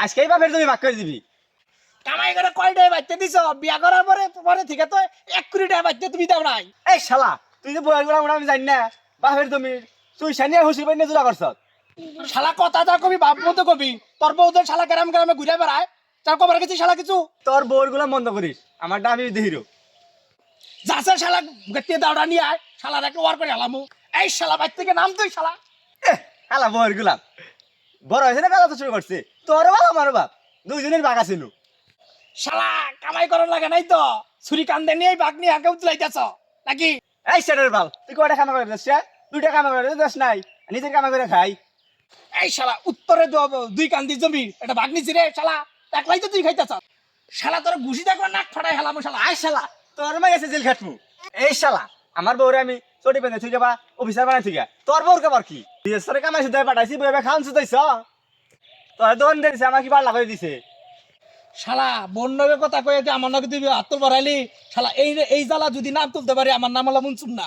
আজকেই বাপের জমি ভাগ করে দিবি। কামাই করে কয়টাই বাচ্চা দিছ বিয়া করার পরে পরে থেকে তো 1 কোটি টাকা বাচ্চা তুমি দাও নাই। এই শালা তুই যে বইয়ের গুলা আমি জানি না বাপের জমি তুই সানিয়া হুসি পাই না জোড়া করছ। শালা কথা যা কবি বাপ মতো কবি তোর বউদের শালা গ্রাম গ্রামে ঘুরে বেড়ায় তার কবার গেছি শালা কিছু তোর বউর গুলা বন্ধ করিস, আমারটা আমি দেহিরো। যাচ্ছে শালা গেটিয়ে দাওড়া নিয়ে আয় শালা রেখে ওয়ার করে হালামু। এই শালা বাইর থেকে নাম তুই শালা। শালা বউর গুলা বড় হয়েছে না, বেলা তো শুরু করছে। তোর বাপ আমার বাপ দুইজনের বাঘ আছিল। শালা কামাই করার লাগে নাই তো ছুরি কান্দে নিয়ে বাঘ নিয়ে আগে উতলাইতেছ নাকি? এই সেটার বাল তুই কয়টা কামা করে দিস? 2টা কামা করে দিস নাই, নিজের কামা করে খাই। এই শালা উত্তরে দুই কান্দি জমি এটা বাঘ নিছি রে শালা একলাই তো তুই খাইতেছ। শালা তোর ঘুষি দেখো নাক ফাটাই হেলামু শালা। আই শালা তোর মা গেছে জেল খাটমু। এই শালা আমার বউরে আমি চটি পেনে থুই যাবা অফিসার বানাই থুই গা। তোর বউর কাবার কি বিয়ের কামাইছে দেয় পাঠাইছি বইবে খাওয়ান সুতাইছ। তোর দোকান দিয়েছে আমার কি বার লাগাই দিছে। শালা বোন নগে কথা কয়ে যে আমার নগে তুই হাত তুল বাড়াইলি শালা এই জ্বালা যদি না তুলতে পারি আমার নাম হলো মুনসুম না।